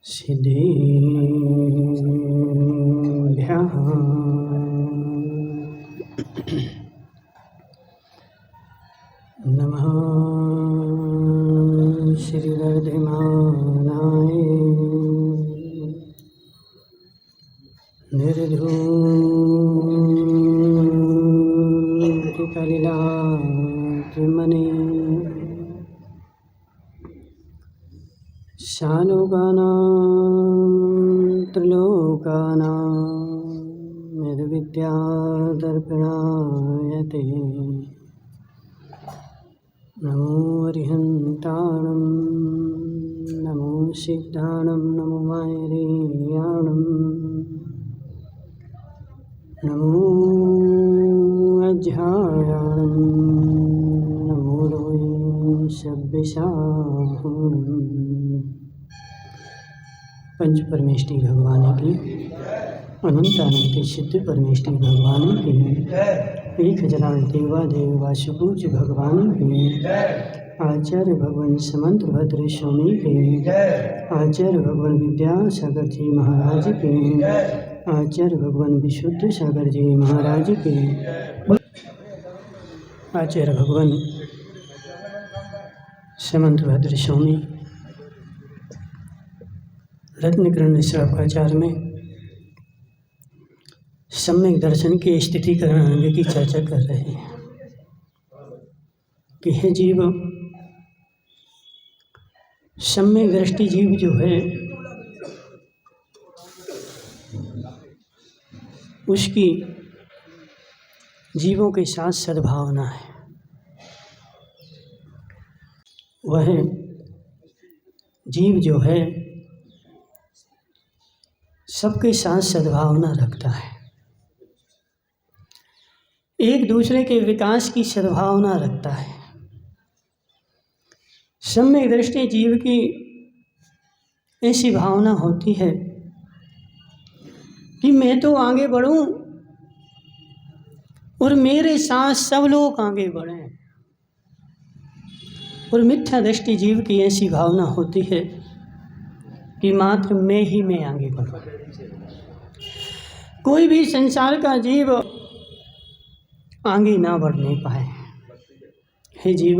सिद्धेभ्यः नमः श्रीवर्धमानाय निर्धूतकलिलात्मने शालोकानां त्रिलोकानां यद्विद्यादर्पणाय ते नमो अरिहन्ताणं नमो सिद्धाणं नमो मायरीयाणं नमो अध्यायाणं नमो लोये सभ्यसाहुणम्। पंच परमेष्टि भगवान की अनंत अनंत सिद्ध परमेष्टि भगवान की एक हजार देवादेव वासुपूज्य भगवान के आचार्य भगवान समंत भद्र स्वामी के आचार्य भगवान विद्यासागर जी महाराज के आचार्य भगवान विशुद्ध सागर जी महाराज के आचार्य भगवान समंत भद्र स्वामी रत्नकरण श्रवकाचार्य में सम्यक दर्शन के स्थितिकरण अंग की चर्चा कर रहे हैं कि हे जीव, सम्यक दृष्टि जीव जो है उसकी जीवों के साथ सद्भावना है। वह जीव जो है सबके साथ सद्भावना रखता है, एक दूसरे के विकास की सद्भावना रखता है। सम्यक दृष्टि जीव की ऐसी भावना होती है कि मैं तो आगे बढ़ूं और मेरे साथ सब लोग आगे बढ़ें, और मिथ्या दृष्टि जीव की ऐसी भावना होती है कि मात्र मैं ही मैं आगे बढ़ूं। कोई भी संसार का जीव आगे ना बढ़ने पाए। हे जीव,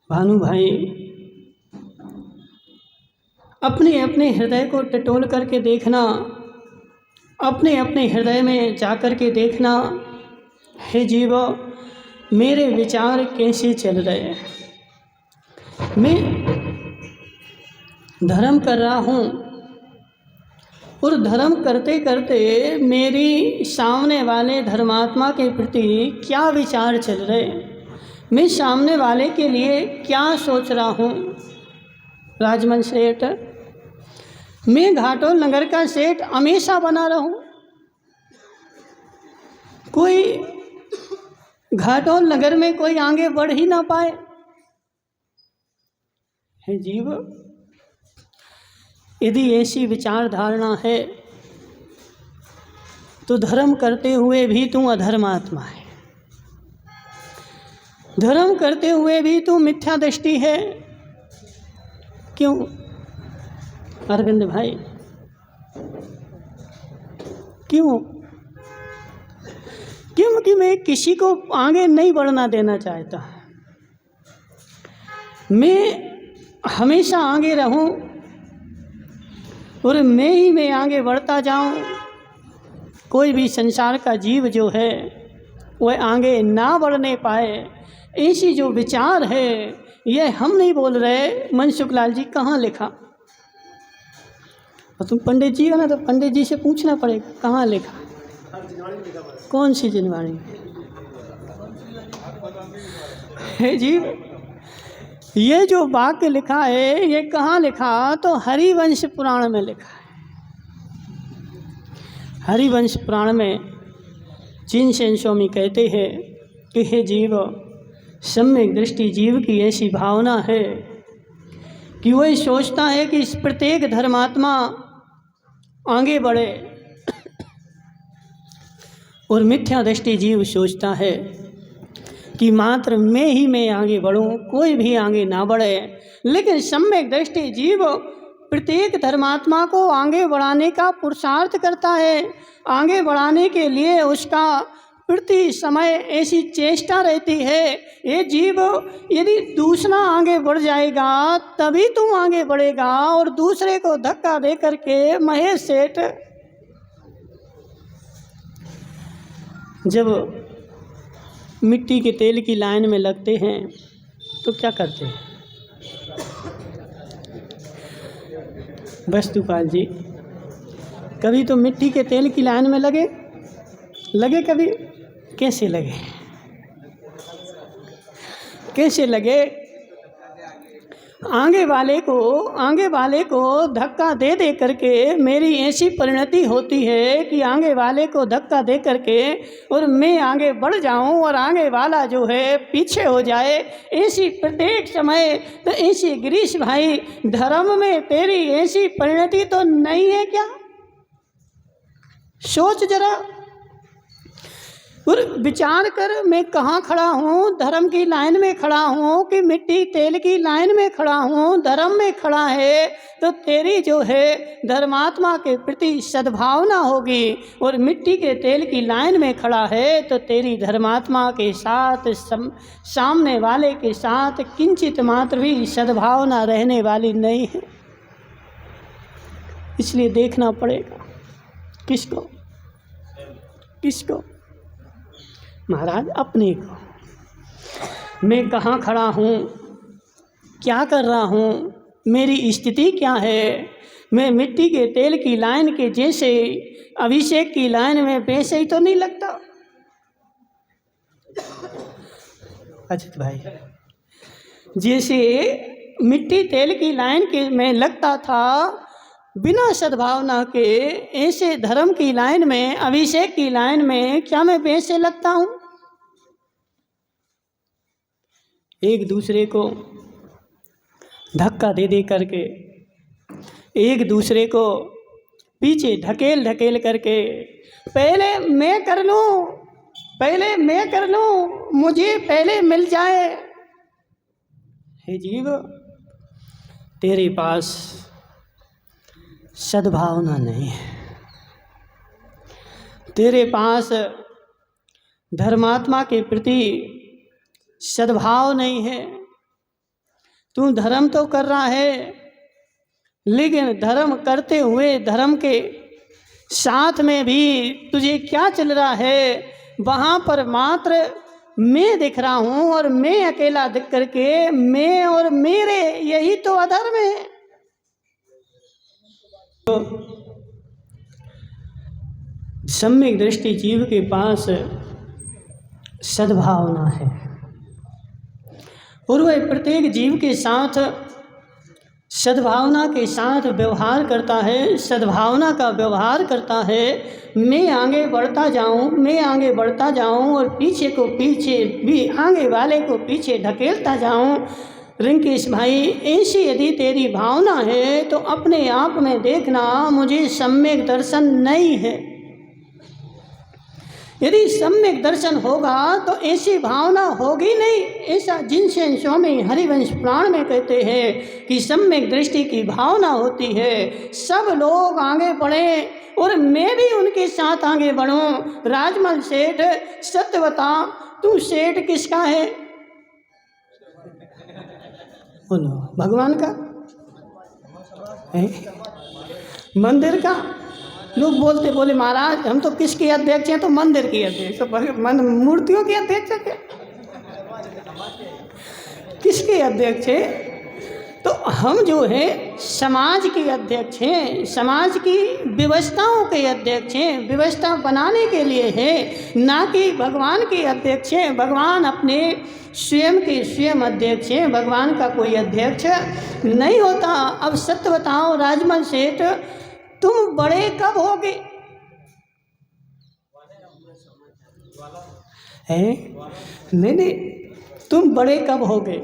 भानु भाई, अपने अपने हृदय को टटोल करके देखना, अपने अपने हृदय में जा कर के देखना, हे जीव मेरे विचार कैसे चल रहे हैं। मैं धर्म कर रहा हूँ और धर्म करते करते मेरी सामने वाले धर्मात्मा के प्रति क्या विचार चल रहे हैं, मैं सामने वाले के लिए क्या सोच रहा हूँ। राजमन सेठ, मैं घाटोल नगर का सेठ हमेशा बना रहूं, कोई घाटोल नगर में कोई आगे बढ़ ही ना पाए। हे जीव, यदि ऐसी विचार धारणा है तो धर्म करते हुए भी तू अधर्मात्मा है, धर्म करते हुए भी तू मिथ्या दृष्टि है। क्यों अरविंद भाई, क्यों? क्योंकि मैं किसी को आगे नहीं बढ़ना देना चाहता, मैं हमेशा आगे रहूं और मैं आगे बढ़ता जाऊं। कोई भी संसार का जीव जो है वह आगे ना बढ़ने पाए, ऐसी जो विचार है, यह हम नहीं बोल रहे। मनसुख लाल जी कहाँ लिखा? और तुम पंडित जी हो ना, तो पंडित जी से पूछना पड़ेगा कहाँ लिखा, कौन सी जिनवाणी है जी। ये जो वाक्य लिखा है ये कहाँ लिखा? तो हरिवंश पुराण में लिखा है। हरिवंश पुराण में चिनसेन स्वामी कहते हैं कि हे जीव, सम्यक दृष्टि जीव की ऐसी भावना है कि वह सोचता है कि इस प्रत्येक धर्मात्मा आगे बढ़े, और मिथ्या दृष्टि जीव सोचता है कि मात्र मैं आगे बढ़ूं, कोई भी आगे ना बढ़े। लेकिन सम्यक दृष्टि जीव प्रत्येक धर्मात्मा को आगे बढ़ाने का पुरुषार्थ करता है। आगे बढ़ाने के लिए उसका प्रति समय ऐसी चेष्टा रहती है। ये जीव यदि दूसरा आगे बढ़ जाएगा तभी तुम आगे बढ़ेगा, और दूसरे को धक्का दे करके महेश सेठ जब मिट्टी के तेल की लाइन में लगते हैं तो क्या करते हैं? वस्तुपाल जी, कभी तो मिट्टी के तेल की लाइन में लगे कभी? कैसे लगे? आगे वाले को धक्का दे करके मेरी ऐसी परिणति होती है कि आगे वाले को धक्का दे करके और मैं आगे बढ़ जाऊं और आगे वाला जो है पीछे हो जाए। ऐसी प्रत्येक समय तो ऐसी गिरीश भाई, धर्म में तेरी ऐसी परिणति तो नहीं है क्या? सोच जरा और विचार कर, मैं कहाँ खड़ा हूँ? धर्म की लाइन में खड़ा हूँ कि मिट्टी तेल की लाइन में खड़ा हूँ? धर्म में खड़ा है तो तेरी जो है धर्मात्मा के प्रति सद्भावना होगी, और मिट्टी के तेल की लाइन में खड़ा है तो तेरी धर्मात्मा के साथ सामने वाले के साथ किंचित मात्र भी सद्भावना रहने वाली नहीं है। इसलिए देखना पड़ेगा किसको महाराज, अपने को। मैं कहाँ खड़ा हूँ, क्या कर रहा हूँ, मेरी स्थिति क्या है? मैं मिट्टी के तेल की लाइन के जैसे अभिषेक की लाइन में वैसे ही तो नहीं लगता। अजित भाई, जैसे मिट्टी तेल की लाइन के में लगता था बिना सद्भावना के, ऐसे धर्म की लाइन में, अभिषेक की लाइन में क्या मैं वैसे लगता हूँ? एक दूसरे को धक्का दे करके, एक दूसरे को पीछे ढकेल करके, पहले मैं कर लूँ, मुझे पहले मिल जाए। हे जीव, तेरे पास सद्भावना नहीं है, तेरे पास धर्मात्मा के प्रति सद्भाव नहीं है। तू धर्म तो कर रहा है, लेकिन धर्म करते हुए धर्म के साथ में भी तुझे क्या चल रहा है? वहाँ पर मात्र मैं दिख रहा हूँ, और मैं अकेला दिख करके मैं और मेरे, यही तो अधर्म है। तो सम्यक दृष्टि जीव के पास सद्भावना है, और वह प्रत्येक जीव के साथ सद्भावना के साथ व्यवहार करता है, सद्भावना का व्यवहार करता है। मैं आगे बढ़ता जाऊं और पीछे भी आगे वाले को पीछे ढकेलता जाऊं। रिंकेश भाई, ऐसी यदि तेरी भावना है तो अपने आप में देखना, मुझे सम्यक दर्शन नहीं है। यदि सम्यक दर्शन होगा तो ऐसी भावना होगी नहीं। ऐसा जिनसे स्वामी हरिवंश पुराण में कहते हैं कि सम्यक दृष्टि की भावना होती है। सब लोग आगे बढ़े और मैं भी उनके साथ आगे बढ़ूं। राजमल सेठ, सत्य बता, तू सेठ किसका है? बोलो, भगवान का है? मंदिर का? लोग बोले महाराज हम तो किसके अध्यक्ष हैं? तो मंदिर के अध्यक्ष। तो मूर्तियों के अध्यक्ष है क्या? किसके अध्यक्ष है? तो हम जो है समाज के अध्यक्ष हैं, समाज की व्यवस्थाओं के अध्यक्ष हैं। व्यवस्था बनाने के लिए है, ना कि भगवान के अध्यक्ष हैं। भगवान अपने स्वयं के स्वयं अध्यक्ष हैं, भगवान का कोई अध्यक्ष नहीं होता। अब सत्य बताओ राजमल सेठ, तुम बड़े कब होगे? नहीं, तुम बड़े कब होगे?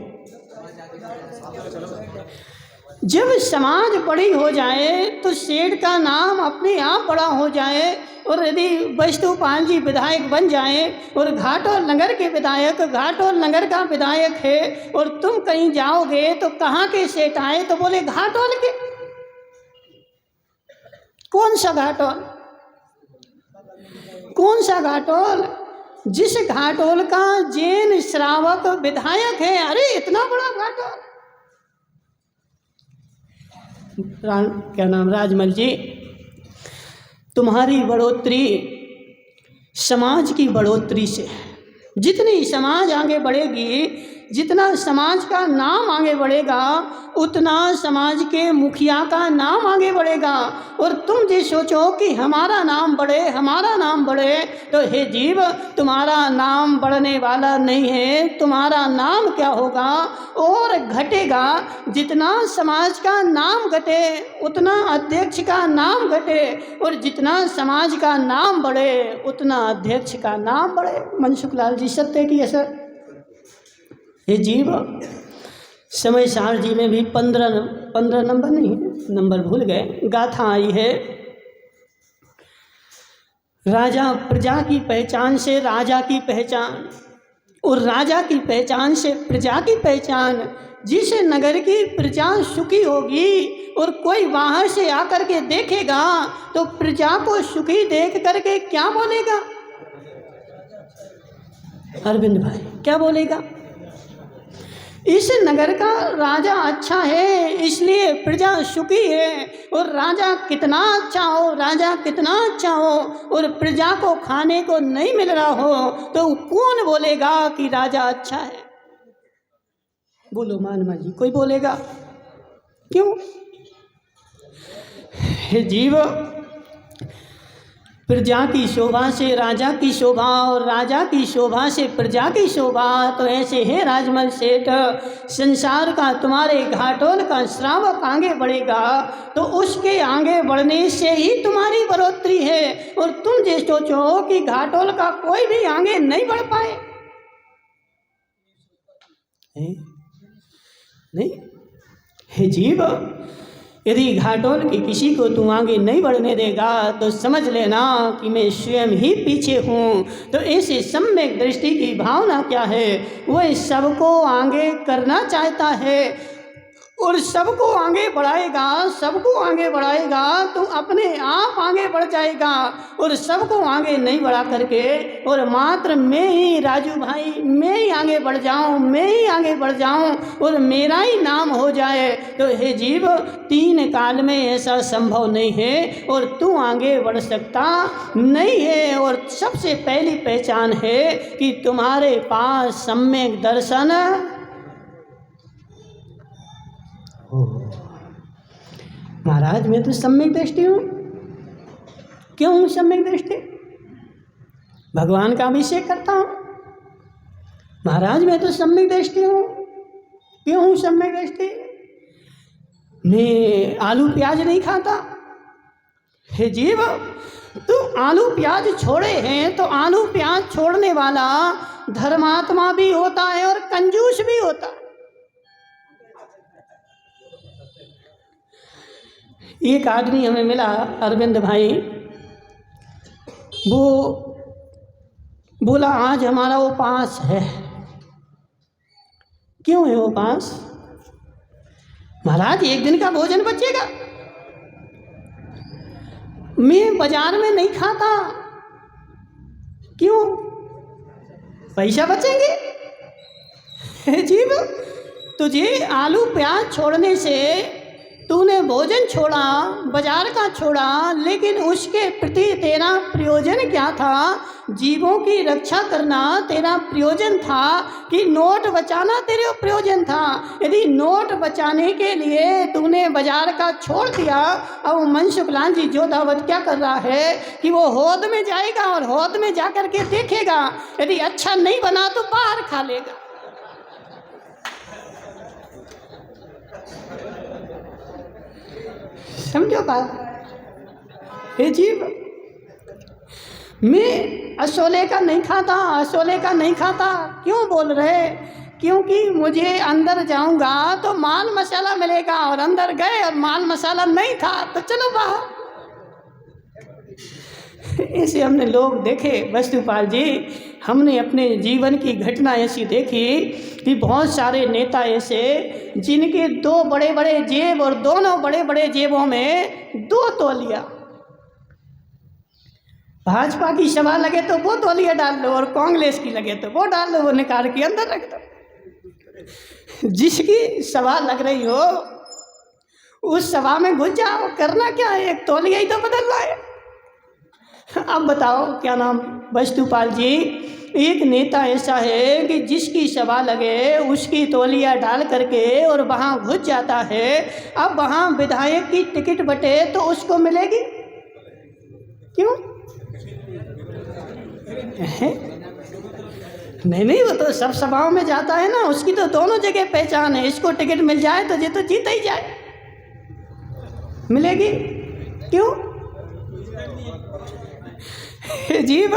जब समाज बड़ी हो जाए तो सेठ का नाम अपने आप बड़ा हो जाए। और यदि वस्तुपाल जी विधायक बन जाए और घाटोल नगर के विधायक घाटोल नगर का विधायक है और तुम कहीं जाओगे तो कहाँ के सेठ आए तो बोले घाटोल के। कौन सा घाटोल? कौन सा घाटोल? जिस घाटोल का जैन श्रावक विधायक है। अरे इतना बड़ा घाटोल। क्या नाम राजमल जी, तुम्हारी बढ़ोतरी समाज की बढ़ोतरी से है। जितनी समाज आगे बढ़ेगी, जितना समाज का नाम आगे बढ़ेगा, उतना समाज के मुखिया का नाम आगे बढ़ेगा। और तुम जो सोचो कि हमारा नाम बढ़े, हमारा नाम बढ़े, तो हे जीव, तुम्हारा नाम बढ़ने वाला नहीं है। तुम्हारा नाम क्या होगा और घटेगा। जितना समाज का नाम घटे उतना अध्यक्ष का नाम घटे, और जितना समाज का नाम बढ़े उतना अध्यक्ष का नाम बढ़े। मनसुख लाल जी सत्य की असर। हे जीव, समय सार जी में भी 15 नंबर नहीं है, नंबर भूल गए, गाथा आई है। राजा प्रजा की पहचान से राजा की पहचान, और राजा की पहचान से प्रजा की पहचान। जिस नगर की प्रजा सुखी होगी और कोई बाहर से आकर के देखेगा तो प्रजा को सुखी देख करके क्या बोलेगा? अरविंद भाई क्या बोलेगा? इस नगर का राजा अच्छा है इसलिए प्रजा सुखी है। और राजा कितना अच्छा हो, राजा कितना अच्छा हो, और प्रजा को खाने को नहीं मिल रहा हो तो कौन बोलेगा कि राजा अच्छा है? बोलो मानमा जी, कोई बोलेगा? क्यों? हे जीव, प्रजा की शोभा से राजा की शोभा और राजा की शोभा से प्रजा की शोभा। तो ऐसे है राजमल सेठ, संसार का तुम्हारे घाटोल का श्रावक आगे बढ़ेगा तो उसके आगे बढ़ने से ही तुम्हारी बढ़ोतरी है। और तुम जो सोचो कि घाटोल का कोई भी आगे नहीं बढ़ पाए, नहीं। हे जीव, यदि घाटोल के किसी को तुम आगे नहीं बढ़ने देगा तो समझ लेना कि मैं स्वयं ही पीछे हूँ। तो ऐसे सम्यक दृष्टि की भावना क्या है? वह सबको आगे करना चाहता है और सबको आगे बढ़ाएगा। सबको आगे बढ़ाएगा तो अपने आप आगे बढ़ जाएगा। और सबको आगे नहीं बढ़ा करके और मात्र मैं ही राजू भाई, मैं ही आगे बढ़ जाऊं, मैं ही आगे बढ़ जाऊं और मेरा ही नाम हो जाए, तो हे जीव, 3 काल में ऐसा संभव नहीं है और तू आगे बढ़ सकता नहीं है। और सबसे पहली पहचान है कि तुम्हारे पास सम्यक दर्शन। महाराज मैं तो सम्यक दृष्टि हूँ। क्यों हूँ सम्यक दृष्टि? भगवान का अभिषेक करता हूँ। महाराज मैं तो सम्यक दृष्टि हूँ। क्यों हूँ सम्यक दृष्टि? मैं आलू प्याज नहीं खाता। हे जीव, तू आलू प्याज छोड़े हैं तो आलू प्याज छोड़ने वाला धर्मात्मा भी होता है और कंजूस भी होता है। एक आदमी हमें मिला, अरविंद भाई, वो बोला आज हमारा उपास है। क्यों है उपास? महाराज 1 दिन का भोजन बचेगा। मैं बाजार में नहीं खाता। क्यों? पैसा बचेंगे। जीव, तुझे आलू प्याज छोड़ने से तूने भोजन छोड़ा, बाजार का छोड़ा, लेकिन उसके प्रति तेरा प्रयोजन क्या था? जीवों की रक्षा करना तेरा प्रयोजन था कि नोट बचाना तेरा प्रयोजन था? यदि नोट बचाने के लिए तूने बाजार का छोड़ दिया, अब मनसुख लाल जी जोधावत क्या कर रहा है कि वो हौद में जाएगा और हौद में जाकर के देखेगा, यदि अच्छा नहीं बना तो बाहर खा लेगा। समझो बात? हे जीव, मैं असोले का नहीं खाता, असोले का नहीं खाता। क्यों बोल रहे? क्योंकि मुझे अंदर जाऊंगा तो माल मसाला मिलेगा, और अंदर गए और माल मसाला नहीं था तो चलो बाहर। ऐसे हमने लोग देखे वस्तुपाल जी, हमने अपने जीवन की घटना ऐसी देखी कि बहुत सारे नेता ऐसे जिनके दो बड़े बड़े जेब और दोनों बड़े बड़े जेबों में 2 तौलिया, भाजपा की सभा लगे तो वो तौलिया डाल लो और कांग्रेस की लगे तो वो डाल लो, वो निकाल के अंदर रख दो। जिसकी सभा लग रही हो उस सभा में घुस जाओ, करना क्या है, एक तौलिया ही तो बदलना है। अब बताओ क्या नाम वस्तुपाल जी, एक नेता ऐसा है कि जिसकी सभा लगे उसकी तौलिया डाल करके और वहाँ घुस जाता है। अब वहाँ विधायक की टिकट बटे तो उसको मिलेगी क्यों? नहीं, वो तो सब सभाओं में जाता है ना, उसकी तो दोनों जगह पहचान है। इसको टिकट मिल जाए तो ये तो जीता ही जाए, मिलेगी क्यों? जीव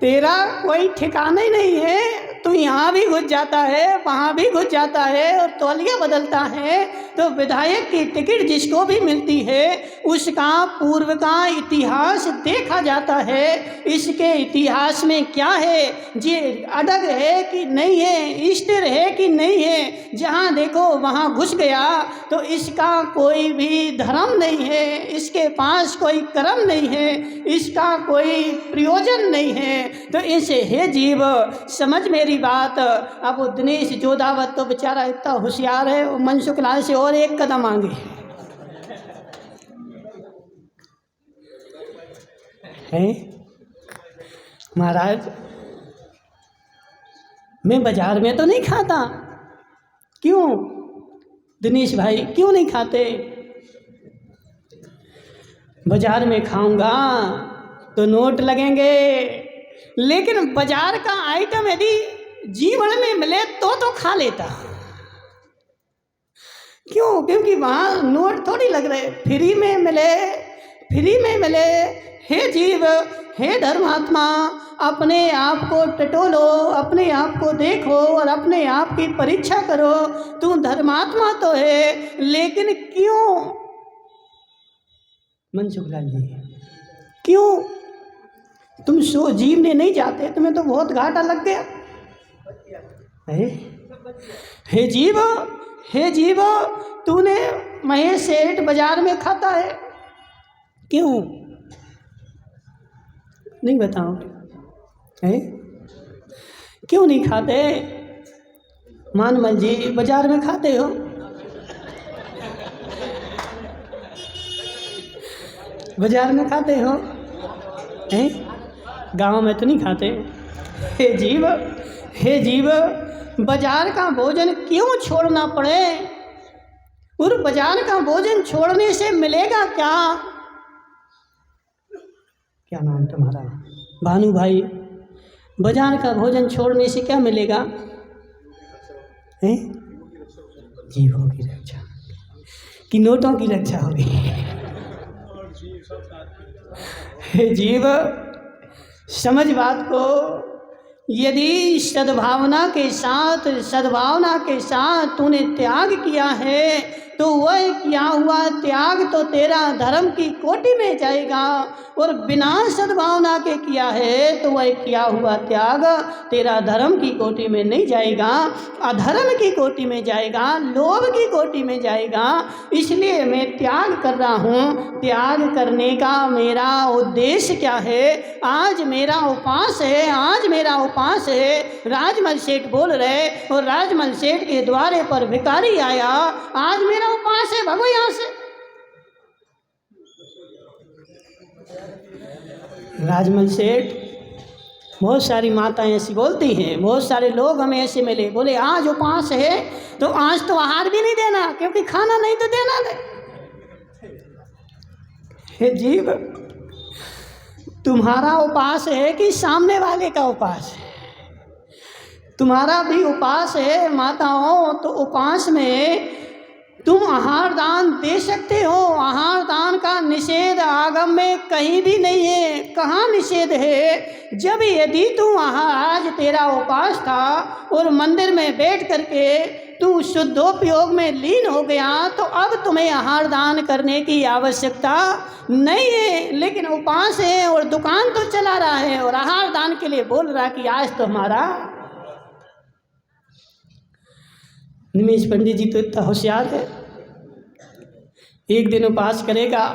तेरा कोई ठिकाना ही नहीं है, तू यहाँ भी घुस जाता है वहाँ भी घुस जाता है और तौलिया बदलता है। तो विधायक की टिकट जिसको भी मिलती है उसका पूर्व का इतिहास देखा जाता है। इसके इतिहास में क्या है, ये अडग है कि नहीं है, स्थिर है कि नहीं है, जहाँ देखो वहाँ घुस गया। तो इसका कोई भी धर्म नहीं है, इसके पास कोई कर्म नहीं है, इसका कोई प्रयोजन नहीं है। तो ऐसे हे जीव समझ मेरी बात। अब वो दिनेश जोधावत तो बेचारा इतना होशियार है, वो मनसुख लाल से और एक कदम आगे है। महाराज मैं बाजार में तो नहीं खाता, क्यों दिनेश भाई क्यों नहीं खाते? बाजार में खाऊंगा तो नोट लगेंगे, लेकिन बाजार का आइटम यदि जीवन में मिले तो खा लेता। क्यों? क्योंकि वहाँ नोट थोड़ी लग रहे, फ्री में मिले। हे जीव, हे धर्मात्मा, अपने आप को टटोलो, अपने आप को देखो और अपने आप की परीक्षा करो। तू धर्मात्मा तो है, लेकिन क्यों मनसुख लाल जी, क्यों तुम सो जीवने नहीं जाते? तुम्हें तो बहुत घाटा लग गया है। हे जीव तूने महेश सेठ बाजार में खाता है, क्यों नहीं बताओ है? क्यों नहीं खाते? मानमल जी बाजार में खाते हो, बाजार में खाते हो हैं? गांव में तो नहीं खाते। हे जीव बाजार का भोजन क्यों छोड़ना पड़े? और बाजार का भोजन छोड़ने से मिलेगा क्या? क्या नाम तुम्हारा? भानु भाई, बाजार का भोजन छोड़ने से क्या मिलेगा? हैं? जीवों की रक्षा कि नोटों की रक्षा होगी? हे जीव समझ बात को। यदि सद्भावना के साथ तूने त्याग किया है तो वह किया हुआ त्याग तो तेरा धर्म की कोटि में जाएगा, और बिना सद्भावना के किया है तो वह किया हुआ त्याग तेरा धर्म की कोटि में नहीं जाएगा, अधर्म की कोटि में जाएगा, लोभ की कोटि में जाएगा। इसलिए मैं त्याग कर रहा हूँ। त्याग करने का मेरा उद्देश्य क्या है? आज मेरा उपास है। राजमल सेठ बोल रहे और राजमल सेठ के द्वारे पर भिखारी आया, आज मेरा उपास है, भगो यहाँ से। राजमल सेठ, बहुत सारी माताएं ऐसी बोलती हैं, बहुत सारे लोग हमें ऐसे मिले, बोले आज उपास है तो आज तो आहार भी नहीं देना, क्योंकि खाना नहीं तो देना नहीं। हे जीव तुम्हारा उपास है कि सामने वाले का उपास है? तुम्हारा भी उपास है माताओं, तो उपास में तुम आहार दान दे सकते हो। आहार दान का निषेध आगम में कहीं भी नहीं है। कहाँ निषेध है? जब यदि तू आज तेरा उपास था और मंदिर में बैठ करके तू शुद्धोपयोग में लीन हो गया तो अब तुम्हें आहार दान करने की आवश्यकता नहीं है, लेकिन उपास है और दुकान तो चला रहा है और आहार दान के लिए बोल रहा कि आज तो हमारा। निमेश पंडित जी तो इतना होशियार है, एक दिन उपास करेगा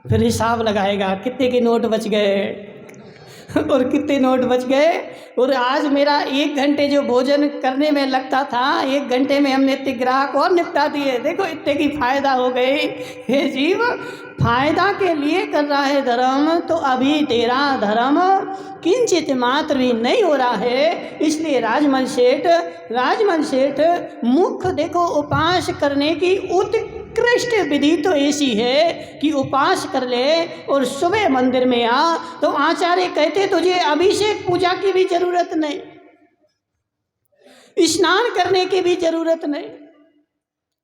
फिर हिसाब लगाएगा कितने के नोट बच गए और कितने नोट बच गए, और आज मेरा 1 घंटे जो भोजन करने में लगता था 1 घंटे में हमने इतने ग्राहक और निपटा दिए, देखो इतने की फायदा हो गई। हे जीव, फायदा के लिए कर रहा है धर्म, तो अभी तेरा धर्म किंचित मात्र भी नहीं हो रहा है। इसलिए राजमल सेठ मुख्य देखो उपास करने की उत्कृष्ट विधि तो ऐसी है कि उपास कर ले और सुबह मंदिर में आ, तो आचार्य कहते तुझे अभिषेक पूजा की भी जरूरत नहीं, स्नान करने की भी जरूरत नहीं।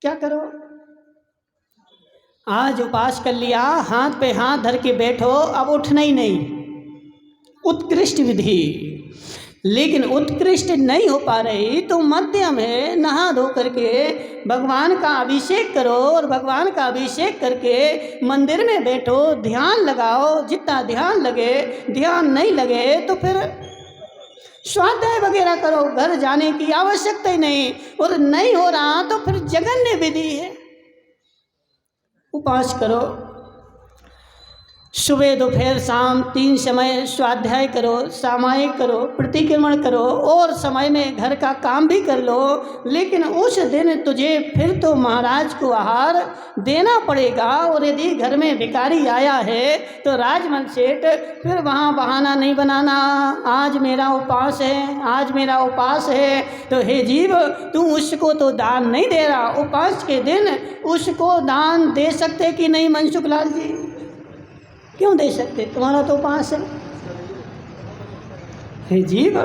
क्या करो, आज उपास कर लिया, हाथ पे हाथ धर के बैठो, अब उठना ही नहीं। उत्कृष्ट विधि, लेकिन उत्कृष्ट नहीं हो पा रही तो मध्यम है, नहा धो करके भगवान का अभिषेक करो और भगवान का अभिषेक करके मंदिर में बैठो, ध्यान लगाओ, जितना ध्यान लगे। ध्यान नहीं लगे तो फिर स्वाध्याय वगैरह करो, घर जाने की आवश्यकता ही नहीं, और नहीं हो रहा तो फिर जघन्य विधि है, उपास करो। सुबह दोपहर शाम 3 समय स्वाध्याय करो, सामायिक करो, प्रतिक्रमण करो और समय में घर का काम भी कर लो, लेकिन उस दिन तुझे फिर तो महाराज को आहार देना पड़ेगा। और यदि घर में भिखारी आया है तो राजमल सेठ फिर वहाँ बहाना नहीं बनाना, आज मेरा उपास है, आज मेरा उपास है। तो हे जीव, तू उसको तो दान नहीं दे रहा, उपास के दिन उसको दान दे सकते कि नहीं मनसुख लाल जी? क्यों दे सकते, तुम्हारा तो उपास है। हे जीव,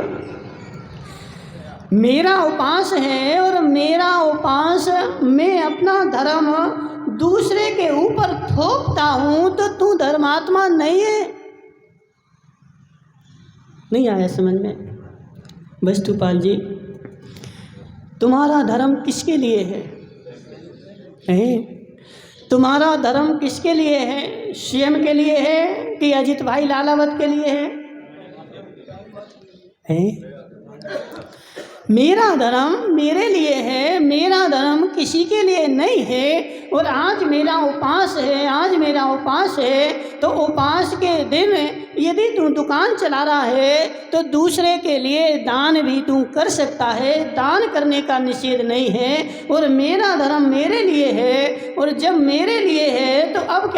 मेरा उपास है और मेरा उपास मैं अपना धर्म दूसरे के ऊपर थोपता हूं, तो तू धर्मात्मा नहीं है। नहीं आया समझ में? वस्तुपाल जी, तुम्हारा धर्म किसके लिए है? तुम्हारा धर्म किसके लिए है? स्वयं के लिए है कि अजित भाई लालावत के लिए है? मेरा धर्म मेरे लिए है, मेरा धर्म किसी के लिए नहीं है। और आज मेरा उपास है, आज मेरा उपास है, तो उपास के दिन यदि तू दुकान चला रहा है तो दूसरे के लिए दान भी तू कर सकता है, दान करने का निषेध नहीं है। और मेरा धर्म मेरे लिए है, और जब मेरे लिए है तो अब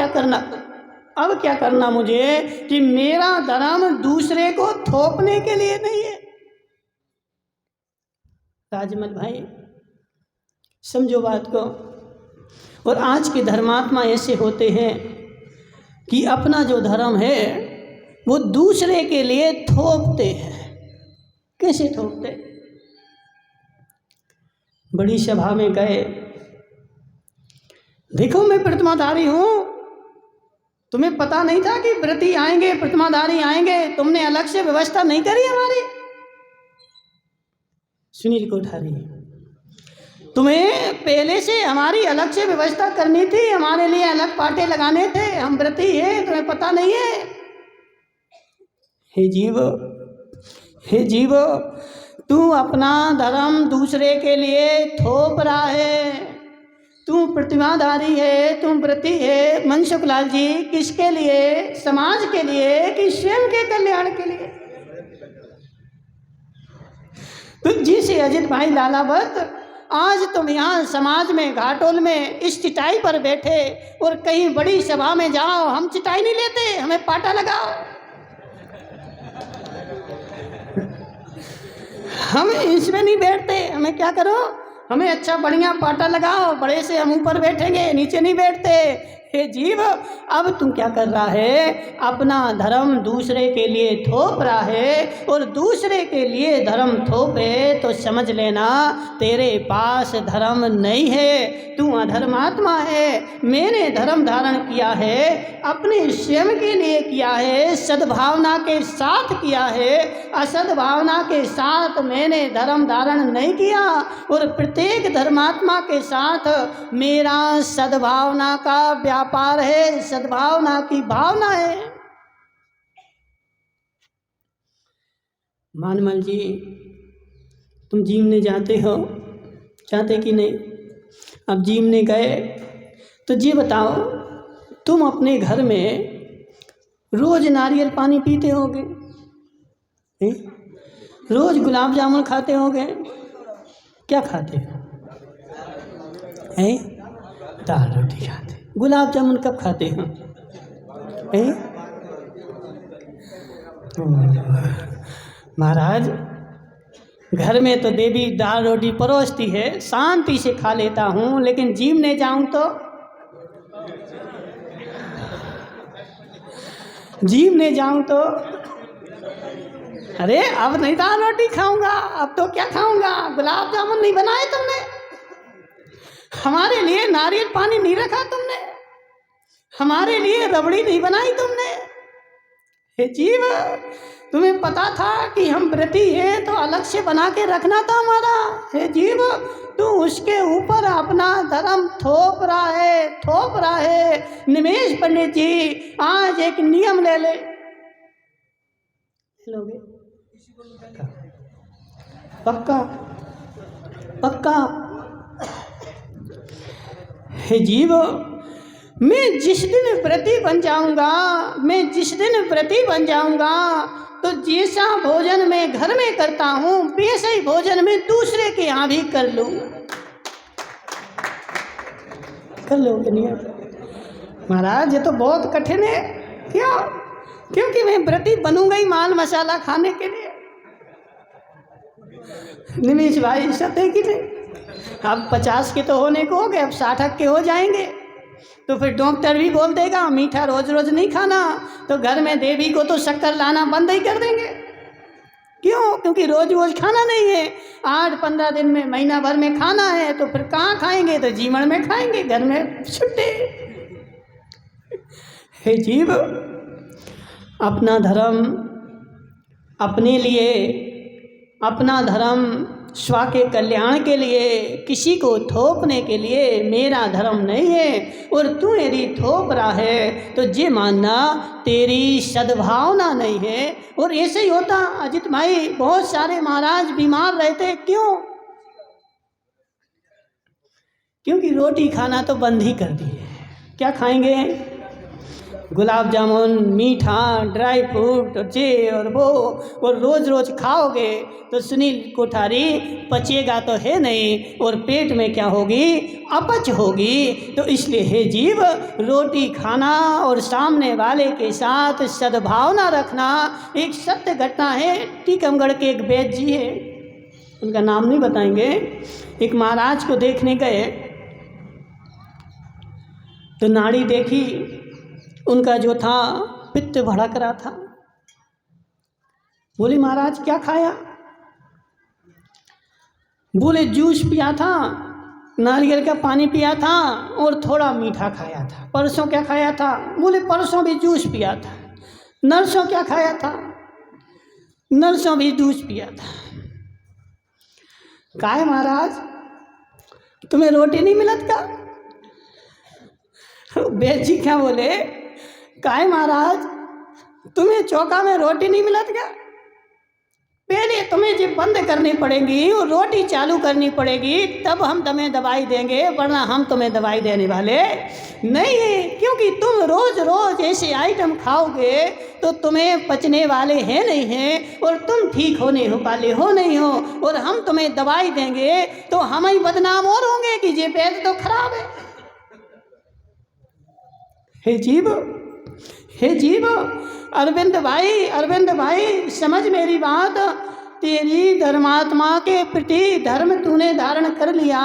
क्या करना मुझे कि मेरा धर्म दूसरे को थोपने के लिए नहीं है। राजमल भाई समझो बात को। और आज के धर्मात्मा ऐसे होते हैं कि अपना जो धर्म है वो दूसरे के लिए थोपते हैं। कैसे थोपते? बड़ी सभा में गए, देखो मैं प्रतिमाधारी हूं, तुम्हें पता नहीं था कि व्रती आएंगे, प्रतिमाधारी आएंगे, तुमने अलग से व्यवस्था नहीं करी हमारी। सुनील कोठारी, तुम्हें पहले से हमारी अलग से व्यवस्था करनी थी, हमारे लिए अलग पाटे लगाने थे, हम व्रती हैं, तुम्हें पता नहीं है। हे जीव, तू अपना धर्म दूसरे के लिए थोप रहा है। तू प्रतिमाधारी है, तू व्रती है, मनसुख लाल जी, किसके लिए? समाज के लिए कि स्वयं के कल्याण के लिए? तो जिसे अजित भाई लालावत, आज तुम यहाँ समाज में घाटोल में इस चिटाई पर बैठे और कहीं बड़ी सभा में जाओ, हम चिटाई नहीं लेते, हमें पाटा लगाओ। हम इसमें नहीं बैठते, हमें क्या करो, हमें अच्छा बढ़िया पाटा लगाओ, बड़े से हम ऊपर बैठेंगे, नीचे नहीं बैठते। हे जीव, अब तू क्या कर रहा है? अपना धर्म दूसरे के लिए थोप रहा है, और दूसरे के लिए धर्म थोपे तो समझ लेना तेरे पास धर्म नहीं है, तू अधर्मात्मा है। मैंने धर्म धारण किया है, अपने स्वयं के लिए किया है, सद्भावना के साथ किया है। असद्भावना के साथ मैंने धर्म धारण नहीं किया, और प्रत्येक धर्मात्मा के साथ मेरा सद्भावना का व्यापार है, सद्भावना की भावना है। मानमल जी, तुम जीमने जाते हो, चाहते कि नहीं? अब जीमने गए तो जी बताओ, तुम अपने घर में रोज नारियल पानी पीते होगे, रोज गुलाब जामुन खाते होगे, क्या खाते हो? दाल रोटी खाते। गुलाब जामुन कब खाते हो? महाराज, घर में तो देवी दाल रोटी परोसती है, शांति से खा लेता हूँ, लेकिन जीमने जाऊं तो अरे अब नहीं दाल रोटी खाऊंगा, अब तो क्या खाऊंगा? गुलाब जामुन नहीं बनाए तुमने, हमारे लिए नारियल पानी नहीं रखा तुमने, हमारे लिए रबड़ी नहीं बनाई तुमने। हे जीव, तुम्हें पता था कि हम व्रती हैं तो अलग से बना के रखना था हमारा। हे जीव, तू उसके ऊपर अपना धर्म थोप रहा है। निमेश पंडित जी, आज एक नियम ले ले लोगे? पक्का? हे जीव, मैं जिस दिन व्रती बन जाऊंगा तो जैसा भोजन मैं घर में करता हूँ वैसा ही भोजन मैं दूसरे के यहाँ भी कर लोगे नहीं? महाराज, ये तो बहुत कठिन है। क्यों? क्योंकि मैं व्रती बनूंगा ही माल मसाला खाने के लिए। निमेश भाई, सत्य कि नहीं? अब 50 के तो होने को हो गए, अब 60 के हो जाएंगे, तो फिर डॉक्टर भी बोल देगा मीठा रोज रोज नहीं खाना, तो घर में देवी को तो शक्कर लाना बंद ही कर देंगे। क्यों? क्योंकि रोज रोज खाना नहीं है, 8-15 दिन में, महीना भर में खाना है, तो फिर कहाँ खाएंगे? तो जीवन में खाएंगे, घर में छुट्टी। हे जीव, अपना धर्म अपने लिए, अपना धर्म स्व के कल्याण के लिए, किसी को थोपने के लिए मेरा धर्म नहीं है। और तू यदि थोप रहा है तो ये मानना तेरी सद्भावना नहीं है। और ऐसे ही होता अजित भाई, बहुत सारे महाराज बीमार रहते। क्यों? क्योंकि रोटी खाना तो बंद ही कर दी है। क्या खाएंगे? गुलाब जामुन, मीठा, ड्राई फ्रूट, ये और वो, और रोज रोज खाओगे तो सुनील कोठारी पचेगा तो है नहीं, और पेट में क्या होगी? अपच होगी। तो इसलिए हे जीव, रोटी खाना और सामने वाले के साथ सद्भावना रखना। एक सत्य घटना है, टीकमगढ़ के एक वैद्य जी है, उनका नाम नहीं बताएंगे। एक महाराज को देखने गए तो नाड़ी देखी, उनका जो था पित्त भड़क रहा था। बोले महाराज क्या खाया? बोले जूस पिया था, नारियल का पानी पिया था और थोड़ा मीठा खाया था। परसों क्या खाया था? बोले परसों भी जूस पिया था। नरसों क्या खाया था? नरसों भी जूस पिया था। काहे महाराज, तुम्हें रोटी नहीं मिलत का? वैद्य जी क्या बोले, काहे महाराज, तुम्हें चौका में रोटी नहीं मिलत क्या? पहले तुम्हें जो बंद करनी पड़ेगी और रोटी चालू करनी पड़ेगी, तब हम तुम्हें दवाई देंगे, वरना हम तुम्हें दवाई देने वाले नहीं है। क्योंकि तुम रोज रोज ऐसे आइटम खाओगे तो तुम्हें पचने वाले हैं नहीं हैं, और तुम ठीक होने वाले हो नहीं हो, और हम तुम्हें दवाई देंगे तो हम ही बदनाम और होंगे कि ये पेट तो खराब है। हे जीव, अरविंद भाई समझ मेरी बात। तेरी धर्मात्मा के प्रति धर्म तूने धारण कर लिया,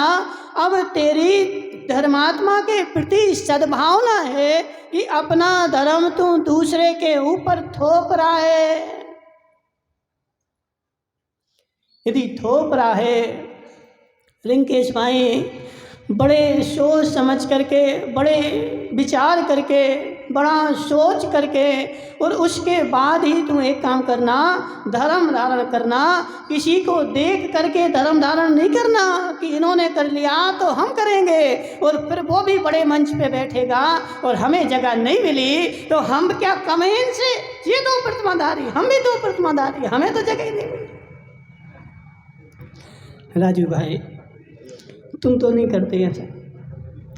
अब तेरी धर्मात्मा के प्रति सद्भावना है कि अपना धर्म तू दूसरे के ऊपर थोप रहा है। यदि थोप रहा है, लिंकेश भाई बड़े सोच समझ करके, बड़े विचार करके, बड़ा सोच करके, और उसके बाद ही तुम एक काम करना, धर्म धारण करना। किसी को देख करके धर्म धारण नहीं करना कि इन्होंने कर लिया तो हम करेंगे, और फिर वो भी बड़े मंच पे बैठेगा और हमें जगह नहीं मिली तो हम क्या कमें इनसे? ये दो प्रतिमाधारी, हम भी दो प्रतिमाधारी, हमें तो जगह ही नहीं मिली। राजू भाई तुम तो नहीं करते ऐसा,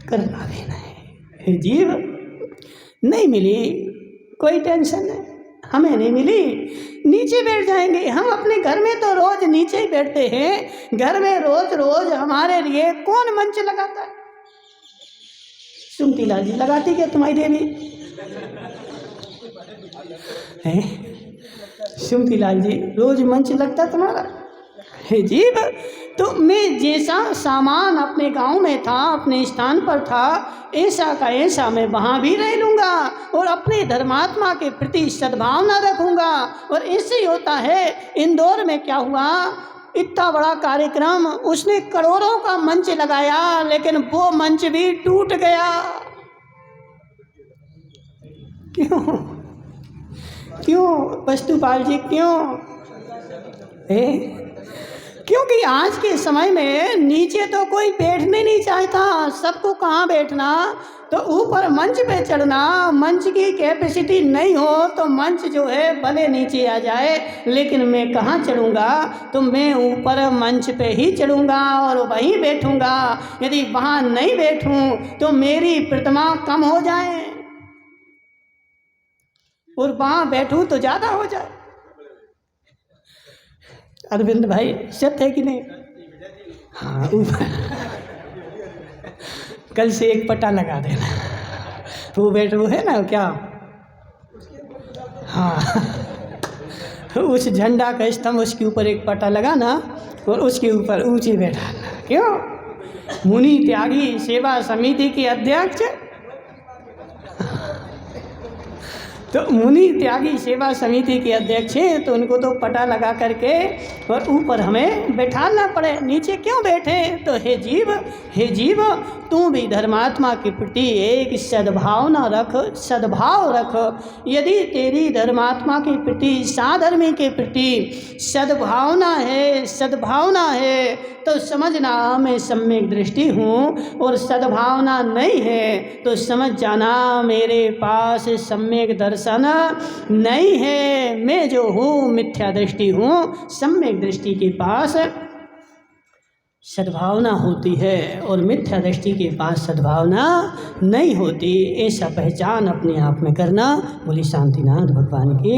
करना भी नहीं। जीव नहीं मिली, कोई टेंशन नहीं, हमें नहीं मिली, नीचे बैठ जाएंगे। हम अपने घर में तो रोज नीचे ही बैठते हैं, घर में रोज रोज हमारे लिए कौन मंच लगाता है? सुमती लाल जी लगाती क्या तुम्हारी देवी? सुमती लाल जी रोज मंच लगता तुम्हारा? हे जीव, तो मैं जैसा सामान अपने गांव में था, अपने स्थान पर था, ऐसा का ऐसा मैं वहाँ भी रह लूँगा और अपने धर्मात्मा के प्रति सद्भावना रखूँगा। और इससे ही होता है। इंदौर में क्या हुआ, इतना बड़ा कार्यक्रम, उसने करोड़ों का मंच लगाया, लेकिन वो मंच भी टूट गया। क्यों वस्तुपाल जी, क्यों? क्योंकि आज के समय में नीचे तो कोई बैठने नहीं चाहता, सबको कहाँ बैठना, तो ऊपर मंच पे चढ़ना। मंच की कैपेसिटी नहीं हो तो मंच जो है भले नीचे आ जाए, लेकिन मैं कहाँ चढ़ूँगा? तो मैं ऊपर मंच पे ही चढ़ूँगा और वहीं बैठूँगा। यदि वहाँ नहीं बैठूँ तो मेरी प्रतिमा कम हो जाए और वहाँ बैठूँ तो ज़्यादा हो जाए। अरविंद भाई सत्य है कि नहीं? हाँ, कल से एक पट्टा लगा देना, वो बैठो है ना क्या? हाँ, उस झंडा का स्तंभ, उसके ऊपर एक पट्टा लगाना और उसके ऊपर ऊंचे बैठाना। क्यों? मुनि त्यागी सेवा समिति के अध्यक्ष, तो मुनि त्यागी सेवा समिति के अध्यक्ष हैं, तो उनको तो पटा लगा करके और ऊपर हमें बैठाना पड़े, नीचे क्यों बैठे? तो हे जीव तू भी धर्मात्मा के प्रति एक सद्भावना रख, सद्भाव रख। यदि तेरी धर्मात्मा के प्रति, साधर्मी के प्रति सद्भावना है तो समझना मैं सम्यक दृष्टि हूँ, और सद्भावना नहीं है तो समझ जाना मेरे पास सम्यक दर्शन नहीं है। मैं जो हूँ मिथ्या दृष्टि हूँ, सम्यक दृष्टि के पास सद्भावना होती है और मिथ्या दृष्टि के पास सद्भावना नहीं होती। ऐसा पहचान अपने आप में करना। बोली शांतिनाथ भगवान की।